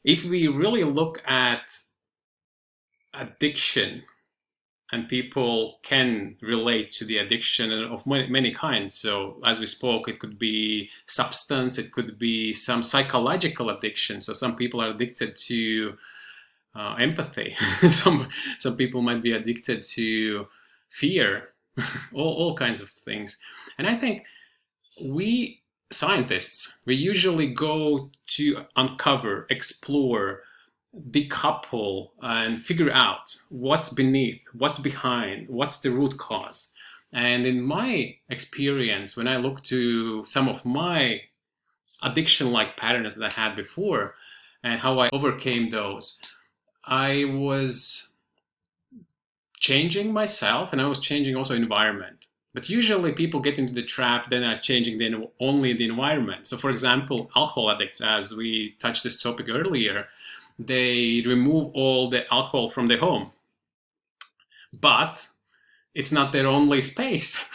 if we really look at addiction, and people can relate to the addiction of many kinds. So as we spoke, it could be substance, it could be some psychological addiction. So some people are addicted to empathy. some people might be addicted to fear, all kinds of things. And I think we scientists, we usually go to uncover, explore, decouple, and figure out what's beneath, what's behind, what's the root cause. And in my experience, when I look to some of my addiction-like patterns that I had before and how I overcame those, I was changing myself and I was changing also environment. But usually people get into the trap, then are changing only the environment. So for example, alcohol addicts, as we touched this topic earlier, they remove all the alcohol from their home. But it's not their only space.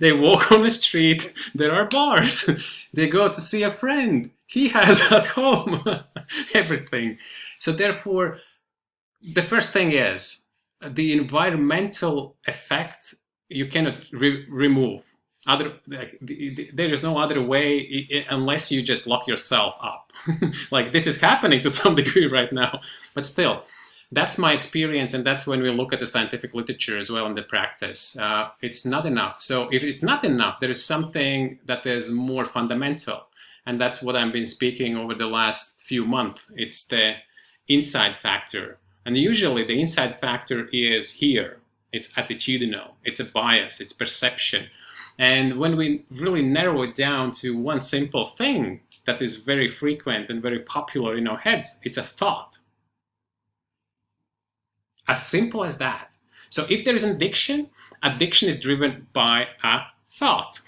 They walk on the street, there are bars. They go to see a friend, he has at home everything. So therefore, the first thing is the environmental effect you cannot remove. There is no other way unless you just lock yourself up. Like this is happening to some degree right now, but still, that's my experience, and that's when we look at the scientific literature as well in the practice. It's not enough. So if it's not enough, there is something that is more fundamental, and that's what I've been speaking over the last few months. It's the inside factor, and usually the inside factor is here. It's attitudinal, it's a bias, it's perception. And when we really narrow it down to one simple thing that is very frequent and very popular in our heads, it's a thought. As simple as that. So if there is an addiction, addiction is driven by a thought.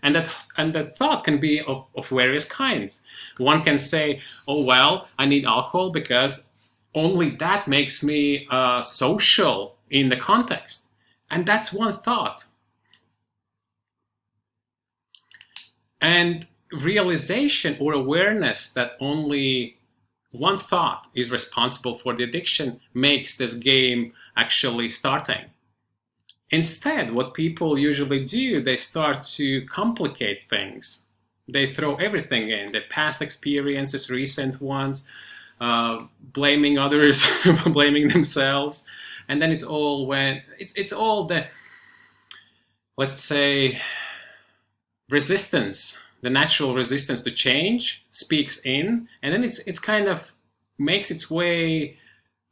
And that thought can be of various kinds. One can say, oh, well, I need alcohol because only that makes me social in the context. And that's one thought. And realization or awareness that only one thought is responsible for the addiction makes this game actually starting. Instead, what people usually do, they start to complicate things. They throw everything in, their past experiences, recent ones, blaming others, blaming themselves. And then it's all the, let's say, resistance, the natural resistance to change speaks in, and then it's kind of makes its way,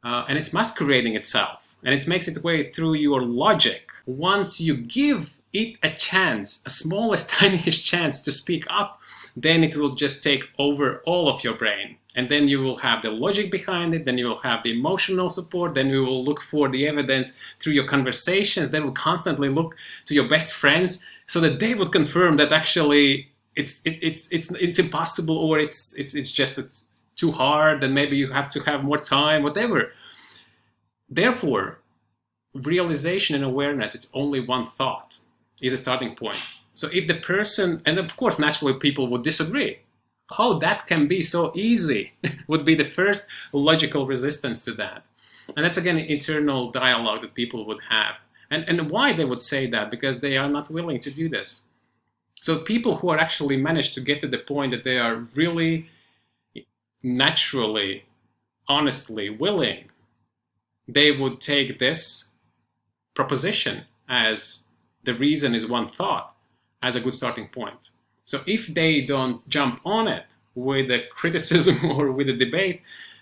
and it's masquerading itself, and it makes its way through your logic. Once you give it a chance, a smallest, tiniest chance to speak up, then it will just take over all of your brain. And then you will have the logic behind it, then you will have the emotional support, then you will look for the evidence through your conversations, then will constantly look to your best friends so that they would confirm that actually it's impossible, or it's too hard, and maybe you have to have more time, whatever. Therefore, realization and awareness, it's only one thought, is a starting point. So if the person, and of course naturally people would disagree, how that can be so easy would be the first logical resistance to that. And that's again an internal dialogue that people would have. And why they would say that? Because they are not willing to do this. So people who are actually managed to get to the point that they are really naturally, honestly willing, they would take this proposition as the reason is one thought as a good starting point. So if they don't jump on it with a criticism or with a debate,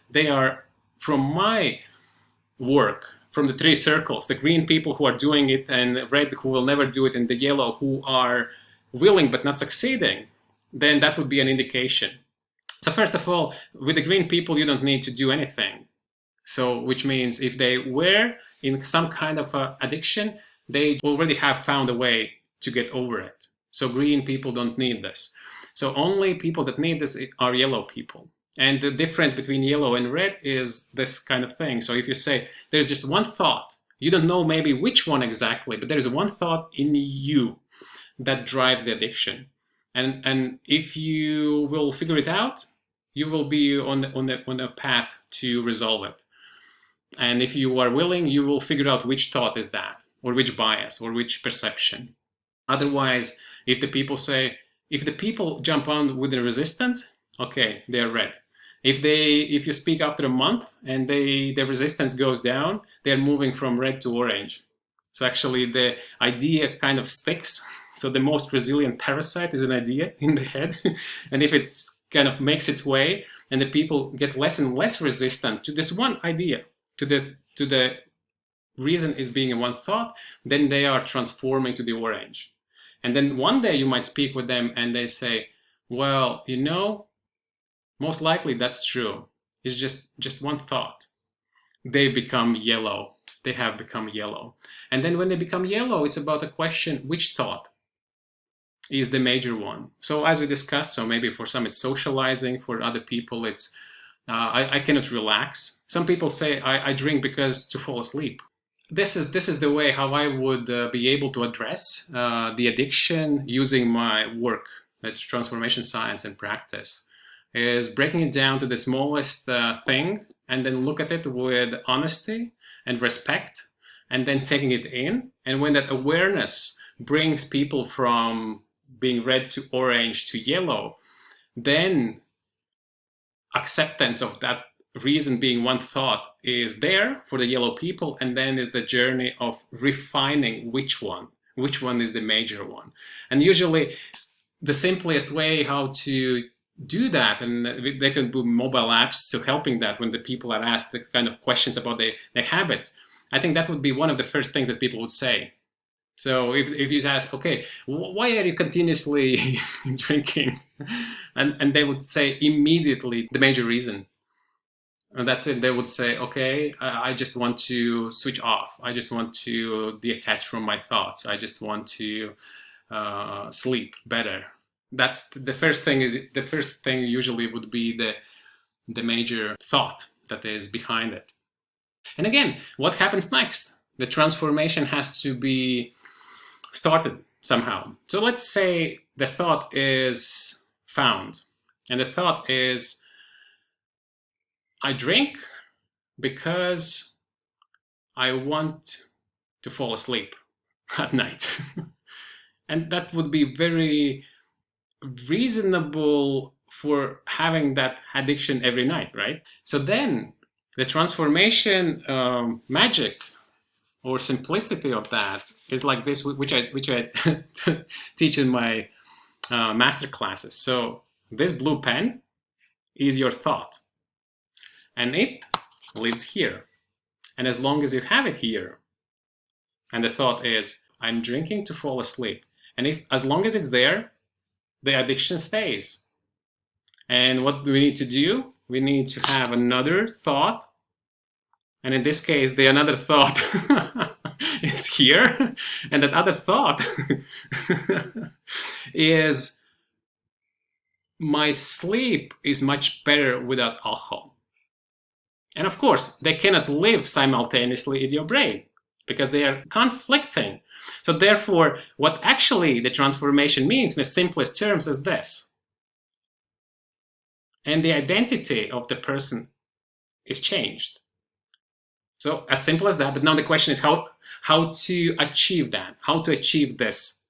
they are, from my work, from the three circles, the green people who are doing it, and red who will never do it, and the yellow who are willing but not succeeding, then that would be an indication. So first of all, with the green people, you don't need to do anything. So which means if they were in some kind of addiction, they already have found a way to get over it. So green people don't need this. So only people that need this are yellow people. And the difference between yellow and red is this kind of thing. So if you say there's just one thought, you don't know maybe which one exactly, but there's one thought in you that drives the addiction. And if you will figure it out, you will be on a path to resolve it. And if you are willing, you will figure out which thought is that, or which bias, or which perception. Otherwise, if the people jump on with the resistance, okay, they're red. If you speak after a month and the resistance goes down, they're moving from red to orange. So actually the idea kind of sticks. So the most resilient parasite is an idea in the head. And if it's kind of makes its way and the people get less and less resistant to this one idea, to the reason is being in one thought, then they are transforming to the orange. And then one day you might speak with them and they say, well, most likely that's true. It's just one thought. They become yellow. They have become yellow. And then when they become yellow, it's about a question, which thought is the major one? So as we discussed, so maybe for some it's socializing, for other people it's I cannot relax. Some people say I drink because to fall asleep. This is the way how I would be able to address the addiction using my work, that's transformation science and practice, is breaking it down to the smallest thing and then look at it with honesty and respect and then taking it in. And when that awareness brings people from being red to orange to yellow, then acceptance of that reason being one thought is there for the yellow people, and then is the journey of refining which one is the major one. And usually the simplest way how to do that, and they can do mobile apps to helping that when the people are asked the kind of questions about their habits, I think that would be one of the first things that people would say. So if you ask, okay, why are you continuously drinking? And they would say immediately the major reason. And that's it. They would say, okay, I just want to switch off. I just want to detach from my thoughts. I just want to sleep better. That's the first thing. The first thing usually would be the major thought that is behind it. And again, what happens next? The transformation has to be started somehow. So let's say the thought is found, and the thought is, I drink because I want to fall asleep at night. And that would be very reasonable for having that addiction every night, right? So then the transformation magic or simplicity of that is like this, which I teach in my master classes. So this blue pen is your thought, and it lives here. And as long as you have it here, and the thought is, I'm drinking to fall asleep, and as long as it's there, the addiction stays. And what do we need to do? We need to have another thought, and in this case, the another thought is here, and that other thought is, my sleep is much better without alcohol. And of course, they cannot live simultaneously in your brain because they are conflicting. So therefore, what actually the transformation means in the simplest terms is this. And the identity of the person is changed. So as simple as that. But now the question is how to achieve that, how to achieve this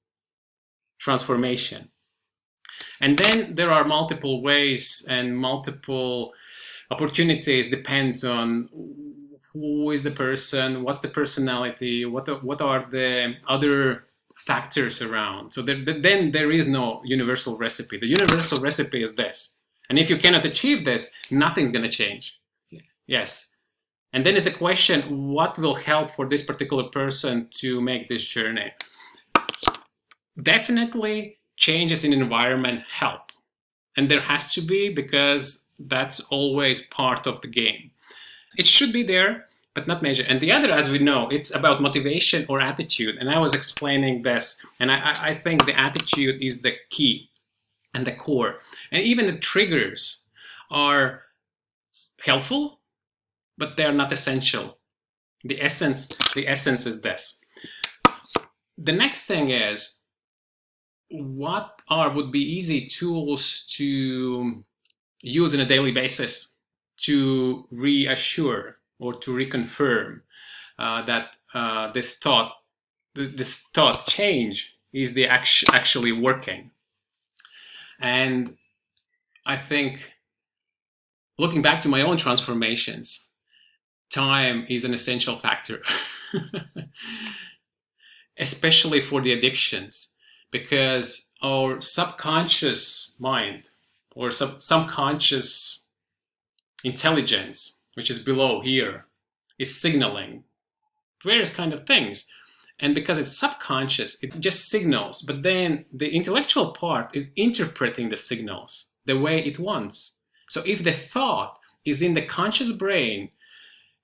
transformation. And then there are multiple ways and multiple opportunities, depends on who is the person, what's the personality, what are the other factors around. So then there is no universal recipe. The universal recipe is this. And if you cannot achieve this, nothing's going to change. Yes. And then is the question, what will help for this particular person to make this journey? Definitely changes in environment help. And there has to be, because that's always part of the game. It should be there, but not major. And the other, as we know, it's about motivation or attitude. And I was explaining this, and I think the attitude is the key and the core. And even the triggers are helpful, but they're not essential. The essence is this. The next thing is, what would be easy tools to use on a daily basis to reassure or to reconfirm that this thought change is the actually working. And I think, looking back to my own transformations, time is an essential factor, especially for the addictions, because our subconscious mind or subconscious intelligence, which is below here, is signaling various kind of things. And because it's subconscious, it just signals. But then the intellectual part is interpreting the signals the way it wants. So if the thought is in the conscious brain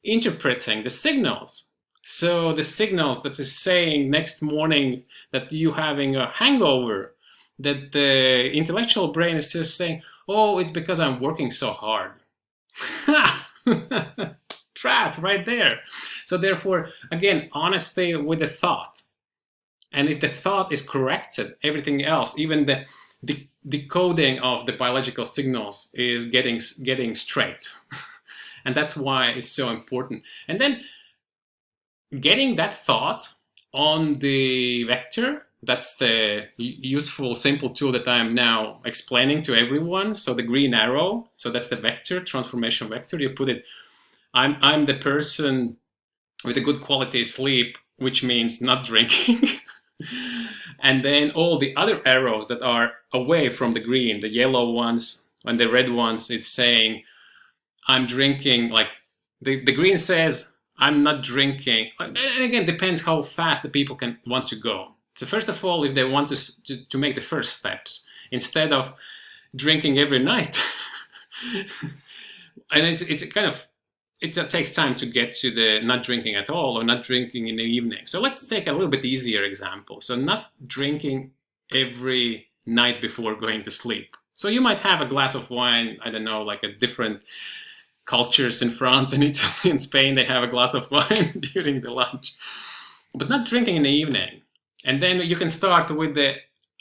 interpreting the signals, so the signals that is saying next morning that you having a hangover, that the intellectual brain is just saying, oh, it's because I'm working so hard. Trap right there. So therefore, again, honesty with the thought. And if the thought is corrected, everything else, even the decoding of the biological signals, is getting straight. And that's why it's so important. And then getting that thought on the vector, that's the useful, simple tool that I'm now explaining to everyone. So the green arrow, so that's the vector, transformation vector. You put it, I'm the person with a good quality sleep, which means not drinking. And then all the other arrows that are away from the green, the yellow ones and the red ones, it's saying I'm drinking. Like the green says I'm not drinking. And again, depends how fast the people want to go. So first of all, if they want to make the first steps, instead of drinking every night, and it's kind of, it takes time to get to the not drinking at all or not drinking in the evening. So let's take a little bit easier example. So not drinking every night before going to sleep. So you might have a glass of wine, I don't know, like a different cultures in France and Italy and Spain, they have a glass of wine during the lunch, but not drinking in the evening. And then you can start with the,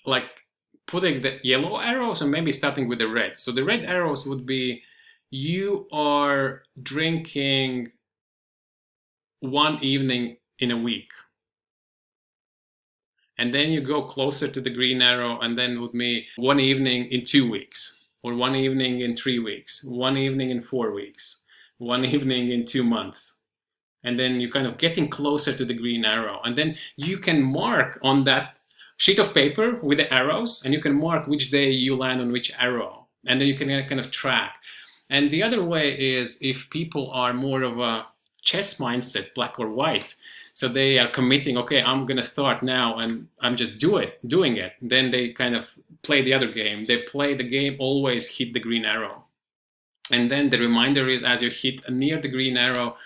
like, putting the yellow arrows and maybe starting with the red. So the red arrows would be, you are drinking one evening in a week. And then you go closer to the green arrow, and then would be one evening in 2 weeks, or one evening in 3 weeks, one evening in 4 weeks, one evening in 2 months. And then you're kind of getting closer to the green arrow. And then you can mark on that sheet of paper with the arrows, and you can mark which day you land on which arrow. And then you can kind of track. And the other way is if people are more of a chess mindset, black or white, so they are committing, okay, I'm going to start now and I'm just doing it. Then they kind of play the other game. They play the game, always hit the green arrow. And then the reminder is, as you hit near the green arrow,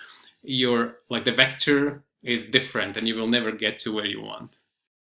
your, like, the vector is different and you will never get to where you want.